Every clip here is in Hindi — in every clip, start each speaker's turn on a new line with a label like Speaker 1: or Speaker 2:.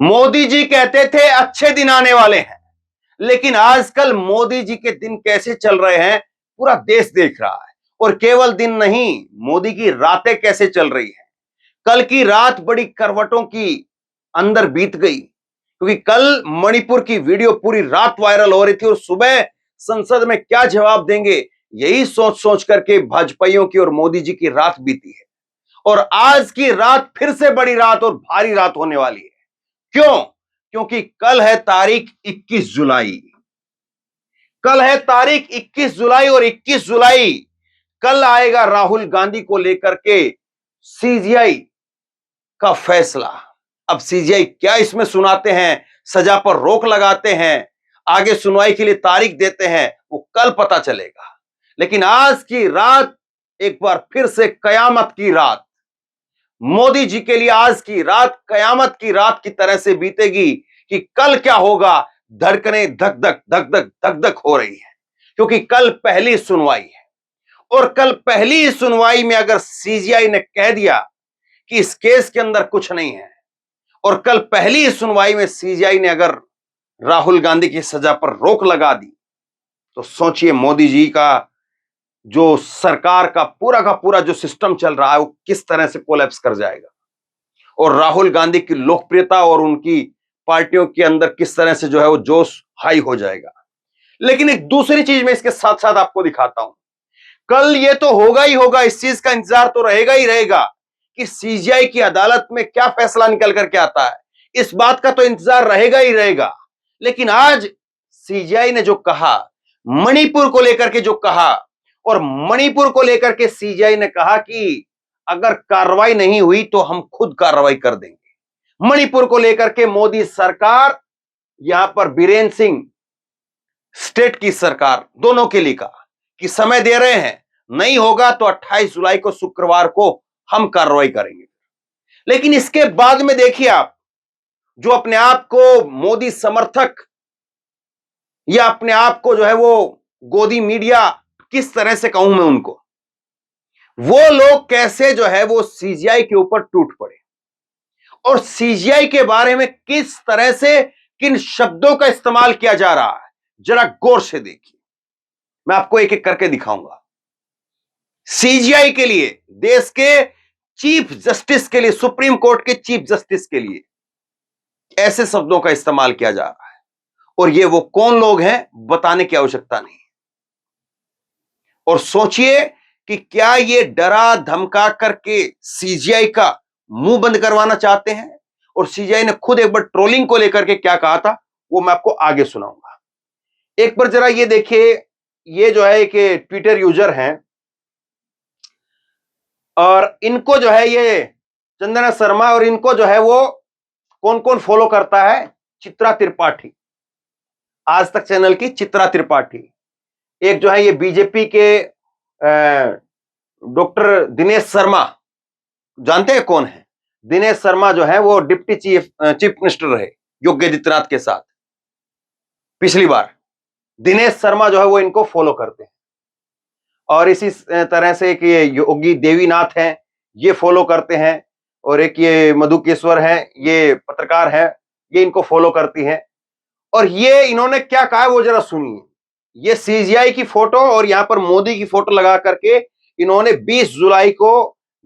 Speaker 1: मोदी जी कहते थे अच्छे दिन आने वाले हैं, लेकिन आजकल मोदी जी के दिन कैसे चल रहे हैं पूरा देश देख रहा है। और केवल दिन नहीं, मोदी की रातें कैसे चल रही हैं। कल की रात बड़ी करवटों की अंदर बीत गई, क्योंकि कल मणिपुर की वीडियो पूरी रात वायरल हो रही थी और सुबह संसद में क्या जवाब देंगे, यही सोच सोच करके भाजपाइयों की और मोदी जी की रात बीती है। और आज की रात फिर से बड़ी रात और भारी रात होने वाली है। क्यों? क्योंकि कल है तारीख 21 जुलाई। कल है तारीख 21 जुलाई और 21 जुलाई कल आएगा राहुल गांधी को लेकर के सीजीआई का फैसला। अब सीजीआई क्या इसमें सुनाते हैं, सजा पर रोक लगाते हैं, आगे सुनवाई के लिए तारीख देते हैं, वो कल पता चलेगा। लेकिन आज की रात एक बार फिर से कयामत की रात, मोदी जी के लिए आज की रात कयामत की रात की तरह से बीतेगी कि कल क्या होगा। धड़कनें धक धक धक धक धक धक हो रही है, क्योंकि कल पहली सुनवाई है। और कल पहली सुनवाई में अगर सीजीआई ने कह दिया कि इस केस के अंदर कुछ नहीं है, और कल पहली सुनवाई में सीजीआई ने अगर राहुल गांधी की सजा पर रोक लगा दी, तो सोचिए मोदी जी का जो सरकार का पूरा जो सिस्टम चल रहा है वो किस तरह से कोलैप्स कर जाएगा। और राहुल गांधी की लोकप्रियता और उनकी पार्टियों के अंदर किस तरह से जो है वो जोश हाई हो जाएगा। लेकिन एक दूसरी चीज मैं इसके साथ साथ आपको दिखाता हूं। कल ये तो होगा ही होगा, इस चीज का इंतजार तो रहेगा ही रहेगा कि सीजीआई की अदालत में क्या फैसला निकल करके आता है। इस बात का तो इंतजार रहेगा ही रहेगा। लेकिन आज सीजीआई ने जो कहा, मणिपुर को लेकर के जो कहा, और मणिपुर को लेकर के सीजीआई ने कहा कि अगर कार्रवाई नहीं हुई तो हम खुद कार्रवाई कर देंगे। मणिपुर को लेकर के मोदी सरकार, यहां पर बीरेन सिंह स्टेट की सरकार, दोनों के लिए कहा कि समय दे रहे हैं, नहीं होगा तो 28 जुलाई को शुक्रवार को हम कार्रवाई करेंगे। लेकिन इसके बाद में देखिए आप, जो अपने आप को मोदी समर्थक या अपने आप को जो है वो गोदी मीडिया, किस तरह से कहूं मैं उनको, वो लोग कैसे जो है वो सीजीआई के ऊपर टूट पड़े और सीजीआई के बारे में किस तरह से किन शब्दों का इस्तेमाल किया जा रहा है, जरा गौर से देखिए। मैं आपको एक एक करके दिखाऊंगा। सीजीआई के लिए, देश के चीफ जस्टिस के लिए, सुप्रीम कोर्ट के चीफ जस्टिस के लिए ऐसे शब्दों का इस्तेमाल किया जा रहा है, और ये वो कौन लोग हैं बताने की आवश्यकता नहीं। और सोचिए कि क्या ये डरा धमका करके सीजीआई का मुंह बंद करवाना चाहते हैं। और सीजीआई ने खुद एक बार ट्रोलिंग को लेकर के क्या कहा था वो मैं आपको आगे सुनाऊंगा। एक बार जरा ये देखिए, ये जो है एक ट्विटर यूजर हैं और इनको जो है ये चंदना शर्मा, और इनको जो है वो कौन कौन फॉलो करता है, चित्रा त्रिपाठी, आज तक चैनल की चित्रा त्रिपाठी, एक जो है ये बीजेपी के डॉक्टर दिनेश शर्मा, जानते हैं कौन है? दिनेश शर्मा जो है वो डिप्टी चीफ मिनिस्टर रहे योगी आदित्यनाथ के साथ पिछली बार। दिनेश शर्मा जो है वो इनको फॉलो करते हैं। और इसी तरह से एक ये योगी देवीनाथ हैं, ये फॉलो करते हैं, और एक ये मधुकेश्वर हैं, ये पत्रकार हैं, ये इनको फॉलो करती हैं। और ये इन्होंने क्या कहा है वो जरा सुनिए। ये सीजीआई की फोटो और यहां पर मोदी की फोटो लगा करके इन्होंने 20 जुलाई को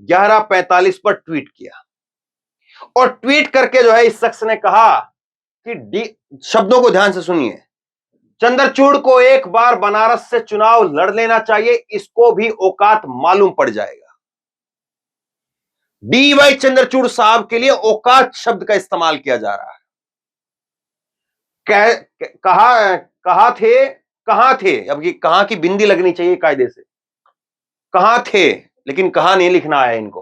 Speaker 1: 11:45 पर ट्वीट किया। और ट्वीट करके जो है इस शख्स ने कहा कि शब्दों को ध्यान से सुनिए, चंद्रचूड़ को एक बार बनारस से चुनाव लड़ लेना चाहिए, इसको भी औकात मालूम पड़ जाएगा। डीवाई चंद्रचूड़ साहब के लिए औकात शब्द का इस्तेमाल किया जा रहा है। कहां थे, अब ये कहां की बिंदी लगनी चाहिए कायदे से, कहां थे, लेकिन कहां नहीं लिखना आया इनको।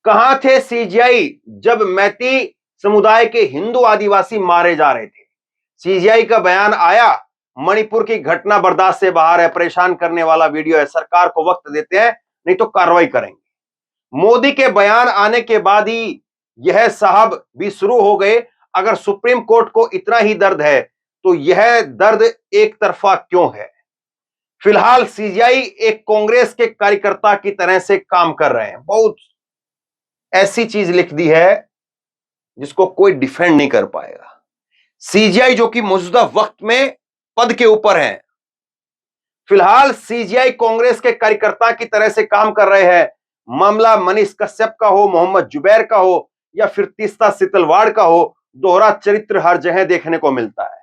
Speaker 1: कहां थे सीजीआई जब मैती समुदाय के हिंदू आदिवासी मारे जा रहे थे? सीजीआई का बयान आया, मणिपुर की घटना बर्दाश्त से बाहर है, परेशान करने वाला वीडियो है, सरकार को वक्त देते हैं नहीं तो कार्रवाई करेंगे। मोदी के बयान आने के बाद ही यह साहब भी शुरू हो गए। अगर सुप्रीम कोर्ट को इतना ही दर्द है तो यह दर्द एक तरफा क्यों है? फिलहाल सीजीआई एक कांग्रेस के कार्यकर्ता की तरह से काम कर रहे हैं। बहुत ऐसी चीज लिख दी है जिसको कोई डिफेंड नहीं कर पाएगा। सीजीआई जो कि मौजूदा वक्त में पद के ऊपर है, फिलहाल सीजीआई कांग्रेस के कार्यकर्ता की तरह से काम कर रहे हैं। मामला मनीष कश्यप का हो, मोहम्मद जुबैर का हो या फिर तीस्ता सितलवाड़ का हो, दोहरा चरित्र हर जगह देखने को मिलता है।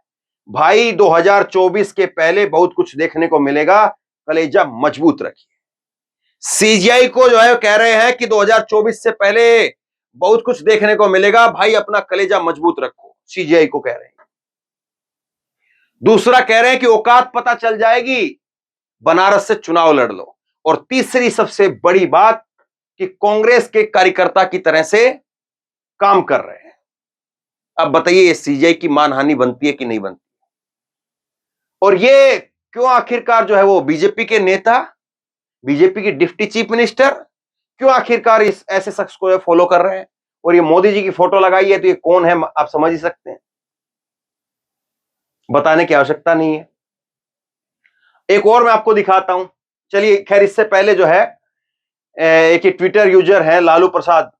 Speaker 1: भाई 2024 के पहले बहुत कुछ देखने को मिलेगा, कलेजा मजबूत रखिए। सीजीआई को जो है कह रहे हैं कि 2024 से पहले बहुत कुछ देखने को मिलेगा, भाई अपना कलेजा मजबूत रखो, सीजीआई को कह रहे हैं। दूसरा कह रहे हैं कि औकात पता चल जाएगी, बनारस से चुनाव लड़ लो। और तीसरी सबसे बड़ी बात कि कांग्रेस के कार्यकर्ता की तरह से काम कर रहे हैं। अब बताइए ये सीजीआई की मानहानि बनती है कि नहीं बनती? और ये क्यों आखिरकार जो है वो बीजेपी के नेता, बीजेपी की डिप्टी चीफ मिनिस्टर क्यों आखिरकार इस ऐसे शख्स को फॉलो कर रहे हैं? और ये मोदी जी की फोटो लगाई है तो ये कौन है आप समझ ही सकते हैं, बताने की आवश्यकता नहीं है। एक और मैं आपको दिखाता हूं। चलिए खैर इससे पहले जो है एक ट्विटर यूजर है लालू प्रसाद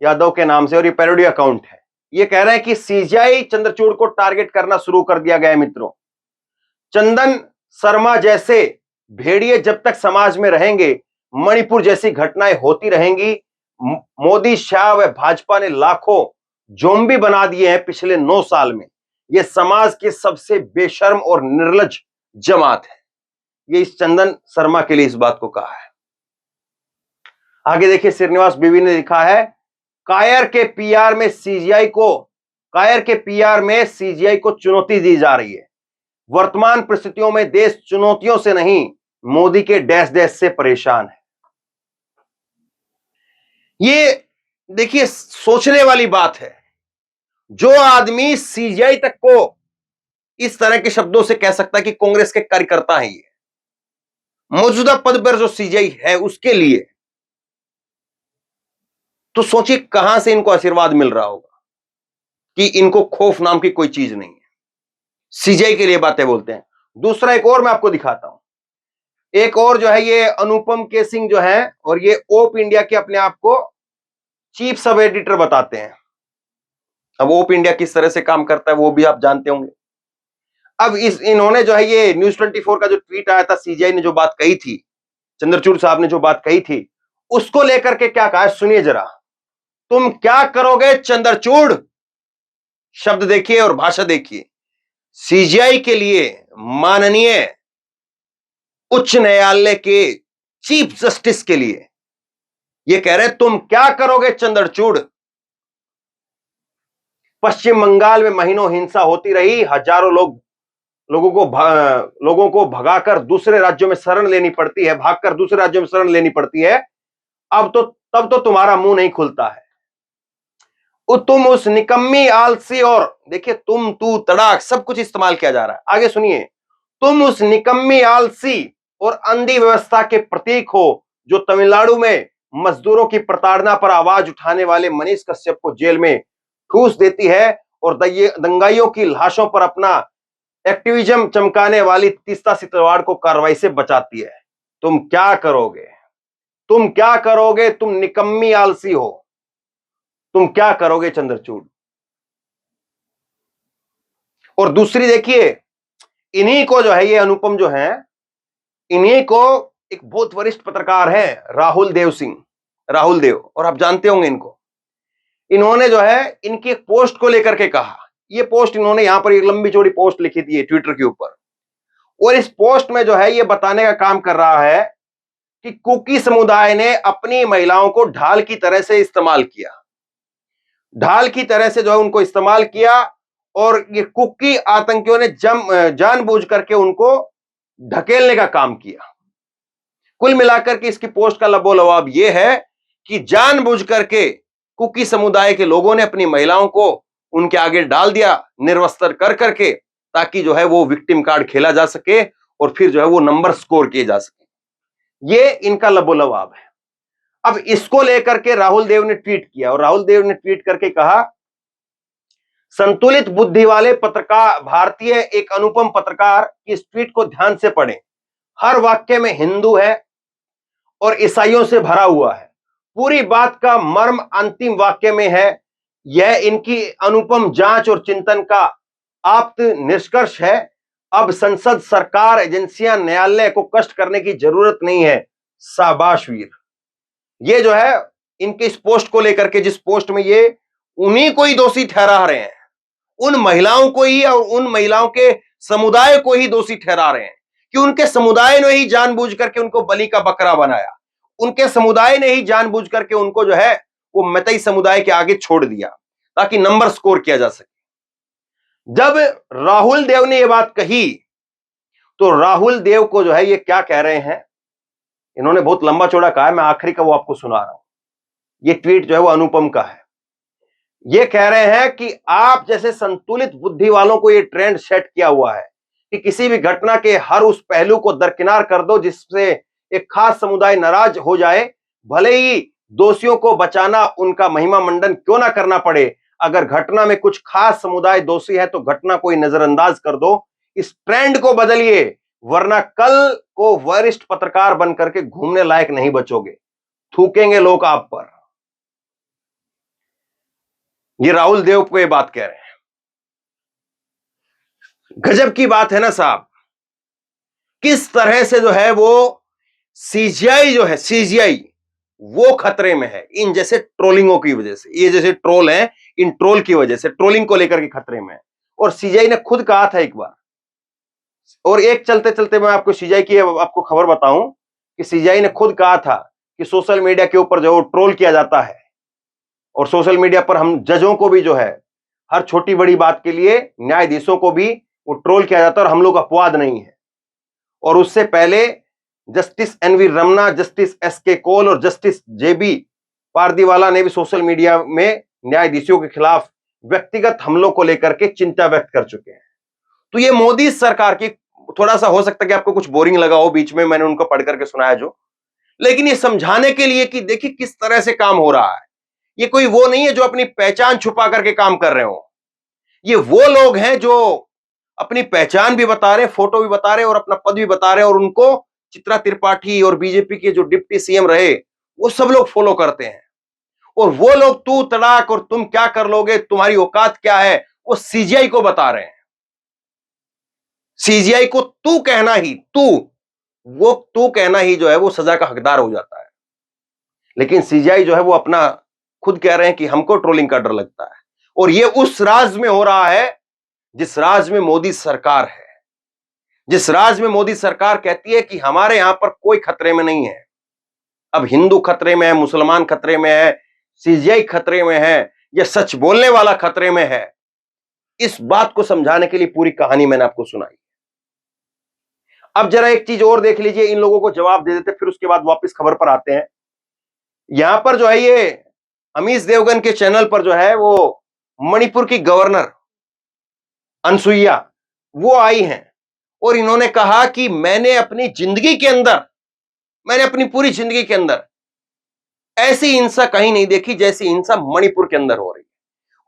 Speaker 1: यादव के नाम से, और ये पैरोडी अकाउंट है। ये कह रहे हैं कि सीजीआई चंद्रचूड़ को टारगेट करना शुरू कर दिया गया है। मित्रों, चंदन शर्मा जैसे भेड़िए जब तक समाज में रहेंगे, मणिपुर जैसी घटनाएं होती रहेंगी। मोदी, शाह व भाजपा ने लाखों जोम्बी बना दिए हैं पिछले 9 साल में। यह समाज के सबसे बेशर्म और निर्लज जमात है। ये इस चंदन शर्मा के लिए इस बात को कहा है। आगे देखिए, श्रीनिवास बीवी ने लिखा है, कायर के पीआर में सीजीआई को चुनौती दी जा रही है। वर्तमान परिस्थितियों में देश चुनौतियों से नहीं, मोदी के डैश डैश से परेशान है। ये देखिए सोचने वाली बात है। जो आदमी सीजीआई तक को इस तरह के शब्दों से कह सकता है कि कांग्रेस के कार्यकर्ता हैं, ये मौजूदा पद पर जो सीजीआई है उसके लिए, तो सोचिए कहां से इनको आशीर्वाद मिल रहा होगा कि इनको खौफ नाम की कोई चीज नहीं है। सीजीआई के लिए बातें बोलते हैं। दूसरा एक और मैं आपको दिखाता हूं। एक और जो है ये अनुपम के सिंह जो है, और ये ओप इंडिया के अपने आप को चीफ सब एडिटर बताते हैं। अब ओप इंडिया किस तरह से काम करता है वो भी आप जानते होंगे। अब इन्होंने जो है ये न्यूज 24 का जो ट्वीट आया था, सीजीआई ने जो बात कही थी, चंद्रचूड़ साहब ने जो बात कही थी, उसको लेकर के क्या कहा है सुनिए जरा। तुम क्या करोगे चंद्रचूड़, शब्द देखिए और भाषा देखिए। सीजीआई के लिए माननीय उच्च न्यायालय के चीफ जस्टिस के लिए ये कह रहे तुम क्या करोगे चंद्रचूड़। पश्चिम बंगाल में महीनों हिंसा होती रही, हजारों लोगों को भगाकर दूसरे राज्यों में शरण लेनी पड़ती है, भागकर दूसरे राज्यों में शरण लेनी पड़ती है। तब तो तुम्हारा मुंह नहीं खुलता है। तुम उस निकम्मी, आलसी, और देखिए तुम, तू, तड़ाक सब कुछ इस्तेमाल किया जा रहा है। आगे सुनिए, तुम उस निकम्मी, आलसी और अंधी व्यवस्था के प्रतीक हो जो तमिलनाडु में मजदूरों की प्रताड़ना पर आवाज उठाने वाले मनीष कश्यप को जेल में ठूस देती है और दंगाइयों की लाशों पर अपना एक्टिविज्म चमकाने वाली तीस्ता सितलवाड़ को कार्रवाई से बचाती है। तुम क्या करोगे, तुम क्या करोगे, तुम निकम्मी आलसी हो, तुम क्या करोगे चंद्रचूड़। और दूसरी देखिए, इन्हीं को जो है ये अनुपम जो है, इन्हीं को एक बहुत वरिष्ठ पत्रकार है राहुल देव, और आप जानते होंगे इनको। इन्होंने जो है इनकी एक पोस्ट को लेकर के कहा, ये पोस्ट इन्होंने यहां पर एक लंबी चौड़ी पोस्ट लिखी थी ट्विटर के ऊपर, और इस पोस्ट में जो है ये बताने का काम कर रहा है कि कुकी समुदाय ने अपनी महिलाओं को ढाल की तरह से इस्तेमाल किया, ढाल की तरह से जो है उनको इस्तेमाल किया, और ये कुकी आतंकियों ने जानबूझ करके उनको ढकेलने का काम किया। कुल मिलाकर के इसकी पोस्ट का लबोलवाब ये है कि जानबूझ करके कुकी समुदाय के लोगों ने अपनी महिलाओं को उनके आगे डाल दिया, निर्वस्त्र कर करके, ताकि जो है वो विक्टिम कार्ड खेला जा सके और फिर जो है वो नंबर स्कोर किए जा सके। ये इनका लबोलवाब है। अब इसको लेकर के राहुल देव ने ट्वीट किया, और राहुल देव ने ट्वीट करके कहा, संतुलित बुद्धि वाले पत्रकार, भारतीय एक अनुपम पत्रकार की इस ट्वीट को ध्यान से पढ़ें। हर वाक्य में हिंदू है और ईसाइयों से भरा हुआ है। पूरी बात का मर्म अंतिम वाक्य में है। यह इनकी अनुपम जांच और चिंतन का आप्त निष्कर्ष है। अब संसद, सरकार, एजेंसियां, न्यायालय को कष्ट करने की जरूरत नहीं है। शाबाश वीर। ये जो है इनके इस पोस्ट को लेकर के, जिस पोस्ट में ये उन्हीं को ही दोषी ठहरा रहे हैं, उन महिलाओं को ही और उन महिलाओं के समुदाय को ही दोषी ठहरा रहे हैं कि उनके समुदाय ने ही जानबूझ करके उनको बलि का बकरा बनाया, उनके समुदाय ने ही जानबूझ करके उनको जो है वो मतई समुदाय के आगे छोड़ दिया ताकि नंबर स्कोर किया जा सके। जब राहुल देव ने ये बात कही तो राहुल देव को जो है ये क्या कह रहे हैं, इन्होंने बहुत लंबा चौड़ा कहा है, मैं आखिरी का वो आपको सुना रहा हूं। ये ट्वीट जो है वो अनुपम का है। ये कह रहे हैं कि आप जैसे संतुलित बुद्धि वालों को ये ट्रेंड सेट किया हुआ है कि किसी भी घटना के हर उस पहलू को दरकिनार कर दो जिससे एक खास समुदाय नाराज हो जाए, भले ही दोषियों को बचाना उनका महिमा मंडन क्यों ना करना पड़े। अगर घटना में कुछ खास समुदाय दोषी है तो घटना को ही नजरअंदाज कर दो। इस ट्रेंड को बदलिए, वरना कल को वरिष्ठ पत्रकार बनकर के घूमने लायक नहीं बचोगे, थूकेंगे लोग आप पर। ये राहुल देव पे बात कह रहे हैं। गजब की बात है ना साहब, किस तरह से जो है वो सीजीआई जो है, सीजीआई वो खतरे में है इन जैसे ट्रोलिंगों की वजह से। ये जैसे ट्रोल हैं, इन ट्रोल की वजह से, ट्रोलिंग को लेकर के खतरे में है। और सीजीआई ने खुद कहा था एक बार, और एक चलते चलते मैं आपको सीजीआई की आपको खबर बताऊं कि सीजीआई ने खुद कहा था कि सोशल मीडिया के ऊपर जो ट्रोल किया जाता है और सोशल मीडिया पर हम जजों को भी जो है हर छोटी बड़ी बात के लिए, न्यायाधीशों को भी वो ट्रोल किया जाता है और हम लोग अपवाद नहीं है। और उससे पहले Justice N V Ramana, Justice S K Kaul और जस्टिस जेबी पारदीवाला ने भी सोशल मीडिया में न्यायाधीशों के खिलाफ व्यक्तिगत हमलों को लेकर के चिंता व्यक्त कर चुके हैं। तो ये मोदी सरकार की, थोड़ा सा हो सकता है कि आपको कुछ बोरिंग लगा हो, बीच में मैंने उनको पढ़ करके सुनाया जो, लेकिन ये समझाने के लिए कि देखिए किस तरह से काम हो रहा है। ये कोई वो नहीं है जो अपनी पहचान छुपा करके काम कर रहे हो, ये वो लोग हैं जो अपनी पहचान भी बता रहे, फोटो भी बता रहे और अपना पद भी बता रहे, और उनको चित्रा त्रिपाठी और बीजेपी के जो डिप्टी सीएम रहे वो सब लोग फॉलो करते हैं। और वो लोग तू तड़ाक और तुम क्या कर लोगे, तुम्हारी औकात क्या है, वो सीजीआई को बता रहे हैं। सीजीआई को तू कहना ही, तू कहना ही जो है वो सजा का हकदार हो जाता है। लेकिन सीजीआई जो है वो अपना खुद कह रहे हैं कि हमको ट्रोलिंग का डर लगता है। और ये उस राज्य में हो रहा है जिस राज्य में मोदी सरकार है, जिस राज्य में मोदी सरकार कहती है कि हमारे यहां पर कोई खतरे में नहीं है। अब हिंदू खतरे में है, मुसलमान खतरे में है, सीजीआई खतरे में है, या सच बोलने वाला खतरे में है। इस बात को समझाने के लिए पूरी कहानी मैंने आपको सुनाई। अब जरा एक चीज और देख लीजिए, इन लोगों को जवाब दे देते, फिर उसके बाद वापस खबर पर आते हैं। यहां पर जो है ये अमीश देवगन के चैनल पर जो है वो मणिपुर की गवर्नर अनसुईया वो आई हैं और इन्होंने कहा कि मैंने अपनी जिंदगी के अंदर, मैंने अपनी पूरी जिंदगी के अंदर ऐसी हिंसा कहीं नहीं देखी जैसी हिंसा मणिपुर के अंदर हो रही है।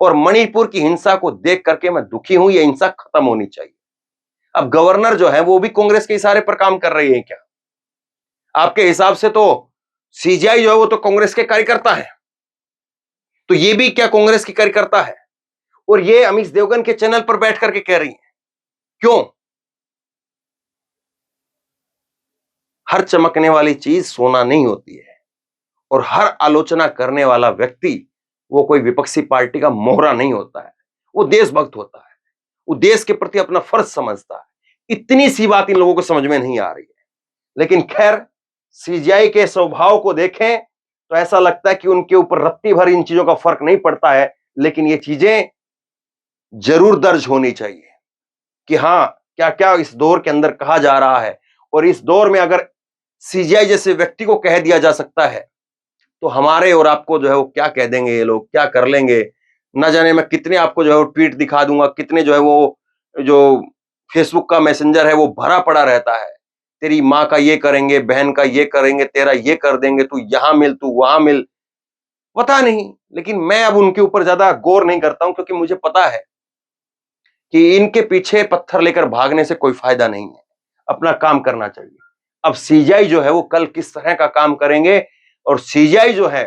Speaker 1: और मणिपुर की हिंसा को देख करके मैं दुखी हूं, यह हिंसा खत्म होनी चाहिए। अब गवर्नर जो है वो भी कांग्रेस के इशारे पर काम कर रही है क्या? आपके हिसाब से तो सीजीआई जो है वो तो कांग्रेस के कार्यकर्ता है, तो ये भी क्या कांग्रेस की कार्यकर्ता है? और ये अमीश देवगन के चैनल पर बैठ करके कह रही है। क्यों? हर चमकने वाली चीज सोना नहीं होती है, और हर आलोचना करने वाला व्यक्ति वो कोई विपक्षी पार्टी का मोहरा नहीं होता है, वो देशभक्त होता है, वो देश के प्रति अपना फर्ज समझता है। इतनी सी बात इन लोगों को समझ में नहीं आ रही है। लेकिन खैर, सीजीआई के स्वभाव को देखें तो ऐसा लगता है कि उनके ऊपर रत्ती भर इन चीजों का फर्क नहीं पड़ता है। लेकिन ये चीजें जरूर दर्ज होनी चाहिए कि हाँ, क्या क्या इस दौर के अंदर कहा जा रहा है। और इस दौर में अगर सीजीआई जैसे व्यक्ति को कह दिया जा सकता है तो हमारे और आपको जो है वो क्या कह देंगे, ये लोग क्या कर लेंगे न जाने। मैं कितने आपको जो है वो ट्वीट दिखा दूंगा, कितने जो है वो जो फेसबुक का मैसेंजर है वो भरा पड़ा रहता है, तेरी माँ का ये करेंगे, बहन का ये करेंगे, तेरा ये कर देंगे, तू यहां मिल, तू वहां मिल, पता नहीं। लेकिन मैं अब उनके ऊपर ज्यादा गौर नहीं करता हूं, क्योंकि मुझे पता है कि इनके पीछे पत्थर लेकर भागने से कोई फायदा नहीं है, अपना काम करना चाहिए। अब सीजीआई जो है वो कल किस तरह का काम करेंगे, और सीजीआई जो है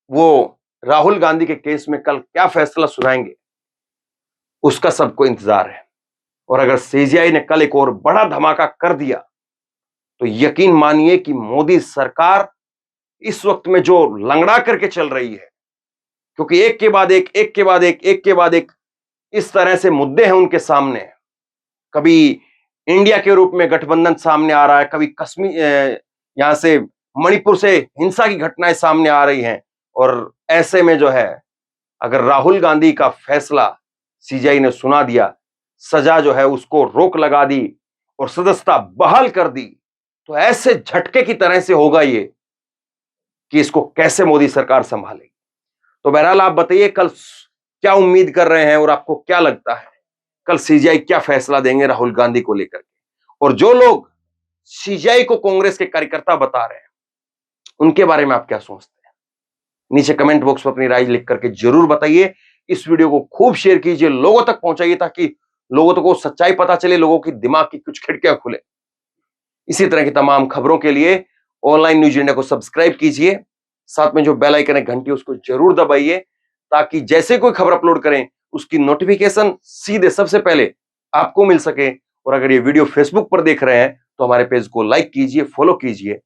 Speaker 1: वो राहुल गांधी के केस में कल क्या फैसला सुनाएंगे, उसका सबको इंतजार है। और अगर सीजीआई ने कल एक और बड़ा धमाका कर दिया तो यकीन मानिए कि मोदी सरकार इस वक्त में जो लंगड़ा करके चल रही है, क्योंकि एक के बाद एक इस तरह से मुद्दे हैं उनके सामने। कभी इंडिया के रूप में गठबंधन सामने आ रहा है, कभी कश्मीर यहां से मणिपुर से हिंसा की घटनाएं सामने आ रही हैं। और ऐसे में जो है, अगर राहुल गांधी का फैसला सीजीआई ने सुना दिया, सजा जो है उसको रोक लगा दी और सदस्यता बहाल कर दी, तो ऐसे झटके की तरह से होगा ये कि इसको कैसे मोदी सरकार संभालेगी। तो बहरहाल आप बताइए कल क्या उम्मीद कर रहे हैं और आपको क्या लगता है कल सीजीआई क्या फैसला देंगे राहुल गांधी को लेकर के। और जो लोग सीजीआई को कांग्रेस के कार्यकर्ता बता रहे हैं, उनके बारे में आप क्या सोचते हैं, नीचे कमेंट बॉक्स में अपनी राय लिख करके जरूर बताइए। इस वीडियो को खूब शेयर कीजिए, लोगों तक पहुंचाइए, ताकि लोगों को सच्चाई पता चले, लोगों की दिमाग की कुछ खिड़कियां खुले। इसी तरह की तमाम खबरों के लिए ऑनलाइन न्यूज इंडिया को सब्सक्राइब कीजिए, साथ में जो बेल आइकन है घंटी उसको जरूर दबाइए, ताकि जैसे कोई खबर अपलोड करें उसकी नोटिफिकेशन सीधे सबसे पहले आपको मिल सके। और अगर ये वीडियो फेसबुक पर देख रहे हैं तो हमारे पेज को लाइक कीजिए, फॉलो कीजिए।